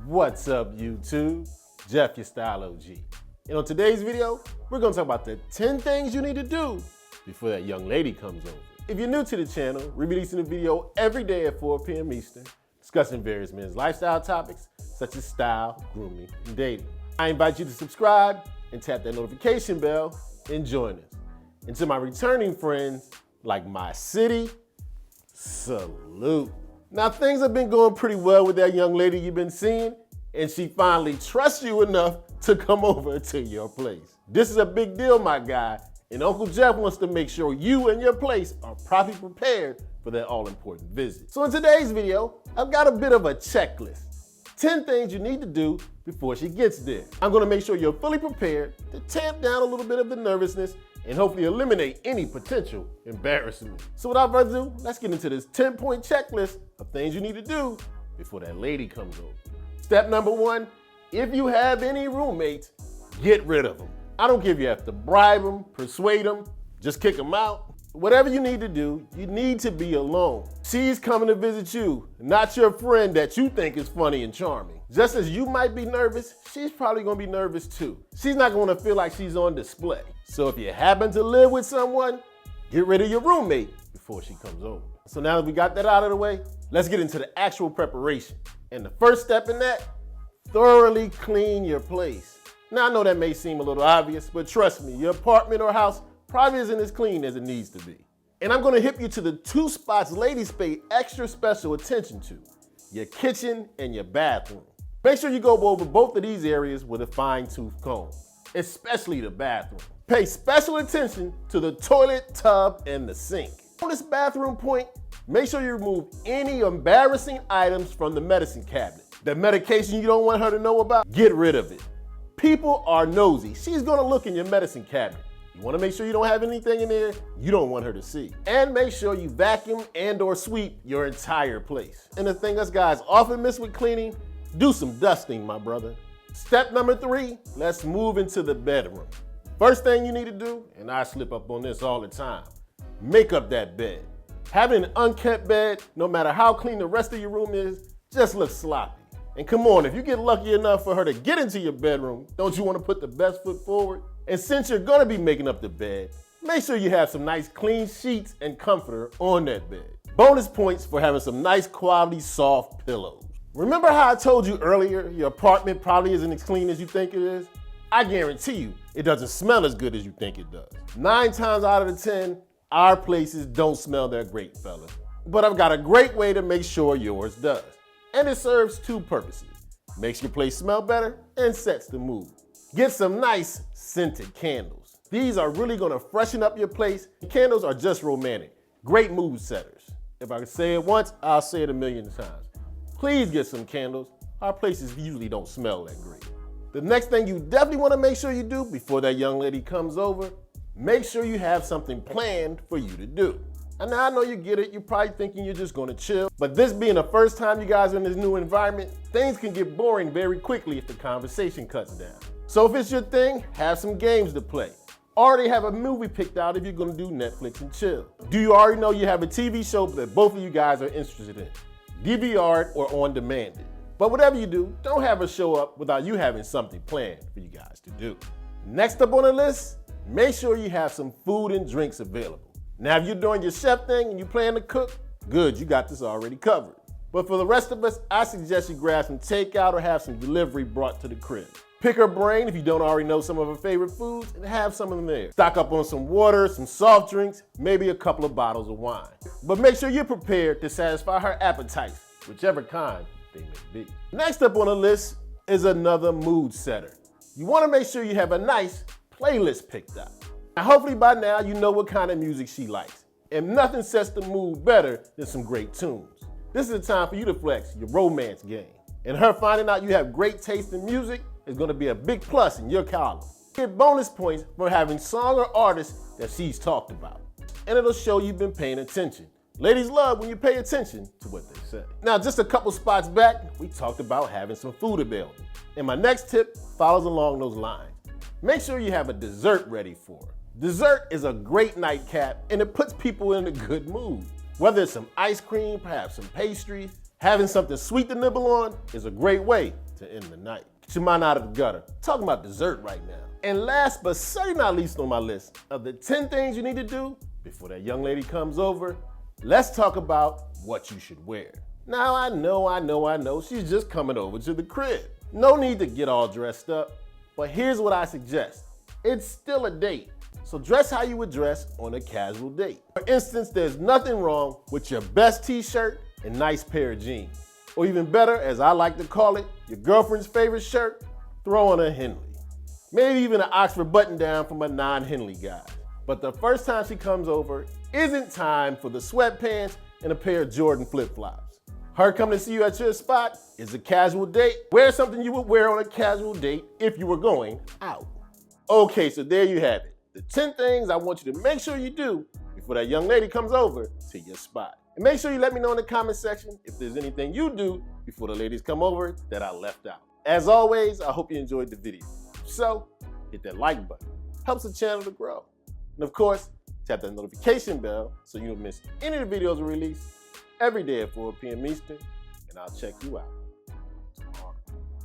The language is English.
What's up, YouTube? Jeff, your Style O.G. And on today's video, we're gonna talk about the 10 things you need to do before that young lady comes over. If you're new to the channel, we're releasing a video every day at 4 p.m. Eastern, discussing various men's lifestyle topics, such as style, grooming, and dating. I invite you to subscribe and tap that notification bell and join us. And to my returning friends, like my city, salute. Now, things have been going pretty well with that young lady you've been seeing, and she finally trusts you enough to come over to your place. This is a big deal, my guy, and Uncle Jeff wants to make sure you and your place are properly prepared for that all-important visit. So in today's video, I've got a bit of a checklist. 10 things you need to do before she gets there. I'm gonna make sure you're fully prepared to tamp down a little bit of the nervousness and hopefully eliminate any potential embarrassment. So without further ado, let's get into this 10-point checklist of things you need to do before that lady comes over. Step number 1, if you have any roommates, get rid of them. I don't care if you have to bribe them, persuade them, just kick them out. Whatever you need to do, you need to be alone. She's coming to visit you, not your friend that you think is funny and charming. Just as you might be nervous, she's probably gonna be nervous too. She's not gonna feel like she's on display. So if you happen to live with someone, get rid of your roommate before she comes over. So now that we got that out of the way, let's get into the actual preparation. And the first step in that, thoroughly clean your place. Now I know that may seem a little obvious, but trust me, your apartment or house probably isn't as clean as it needs to be. And I'm gonna hit you to the 2 spots ladies pay extra special attention to, your kitchen and your bathroom. Make sure you go over both of these areas with a fine-tooth comb, especially the bathroom. Pay special attention to the toilet, tub, and the sink. On this bathroom point, make sure you remove any embarrassing items from the medicine cabinet. The medication you don't want her to know about, get rid of it. People are nosy. She's gonna look in your medicine cabinet. You wanna make sure you don't have anything in there you don't want her to see. And make sure you vacuum and or sweep your entire place. And the thing us guys often miss with cleaning, do some dusting, my brother. Step number 3, let's move into the bedroom. First thing you need to do, and I slip up on this all the time, make up that bed. Having an unkept bed, no matter how clean the rest of your room is, just looks sloppy. And come on, if you get lucky enough for her to get into your bedroom, don't you want to put the best foot forward? And since you're gonna be making up the bed, make sure you have some nice clean sheets and comforter on that bed. Bonus points for having some nice quality soft pillows. Remember how I told you earlier your apartment probably isn't as clean as you think it is? I guarantee you it doesn't smell as good as you think it does. 9 times out of the 10, our places don't smell that great, fella. But I've got a great way to make sure yours does. And it serves 2 purposes. Makes your place smell better and sets the mood. Get some nice scented candles. These are really gonna freshen up your place. Candles are just romantic, great mood setters. If I can say it once, I'll say it a million times. Please get some candles. Our places usually don't smell that great. The next thing you definitely wanna make sure you do before that young lady comes over, make sure you have something planned for you to do. And now I know you get it, you're probably thinking you're just gonna chill, but this being the first time you guys are in this new environment, things can get boring very quickly if the conversation cuts down. So if it's your thing, have some games to play. Already have a movie picked out if you're gonna do Netflix and chill. Do you already know you have a TV show that both of you guys are interested in? DVR'd or on demand it. But whatever you do, don't have her show up without you having something planned for you guys to do. Next up on the list, make sure you have some food and drinks available. Now, if you're doing your chef thing and you plan to cook, good, you got this already covered. But for the rest of us, I suggest you grab some takeout or have some delivery brought to the crib. Pick her brain if you don't already know some of her favorite foods and have some of them there. Stock up on some water, some soft drinks, maybe a couple of bottles of wine. But make sure you're prepared to satisfy her appetites, whichever kind they may be. Next up on the list is another mood setter. You wanna make sure you have a nice playlist picked out. Now, hopefully by now you know what kind of music she likes. And nothing sets the mood better than some great tunes. This is the time for you to flex your romance game. And her finding out you have great taste in music is gonna be a big plus in your column. Get bonus points for having song or artists that she's talked about. And it'll show you've been paying attention. Ladies love when you pay attention to what they say. Now, just a couple spots back, we talked about having some food available. And my next tip follows along those lines. Make sure you have a dessert ready for her. Dessert is a great nightcap and it puts people in a good mood. Whether it's some ice cream, perhaps some pastries, Having something sweet to nibble on is a great way to end the night. Get your mind out of the gutter. Talking about dessert right now. And last but certainly not least on my list of the 10 things you need to do before that young lady comes over, let's talk about what you should wear. Now I know, she's just coming over to the crib. No need to get all dressed up, but here's what I suggest. It's still a date, so dress how you would dress on a casual date. For instance, there's nothing wrong with your best t-shirt and nice pair of jeans. Or even better, as I like to call it, your girlfriend's favorite shirt, throw on a Henley. Maybe even an Oxford button down from a non-Henley guy. But the first time she comes over isn't time for the sweatpants and a pair of Jordan flip-flops. Her coming to see you at your spot is a casual date. Wear something you would wear on a casual date if you were going out. Okay, so there you have it. The 10 things I want you to make sure you do before that young lady comes over to your spot. And make sure you let me know in the comment section if there's anything you do before the ladies come over that I left out. As always, I hope you enjoyed the video. So, hit that like button. Helps the channel to grow. And of course, tap that notification bell so you don't miss any of the videos we release every day at 4 p.m. Eastern, and I'll check you out.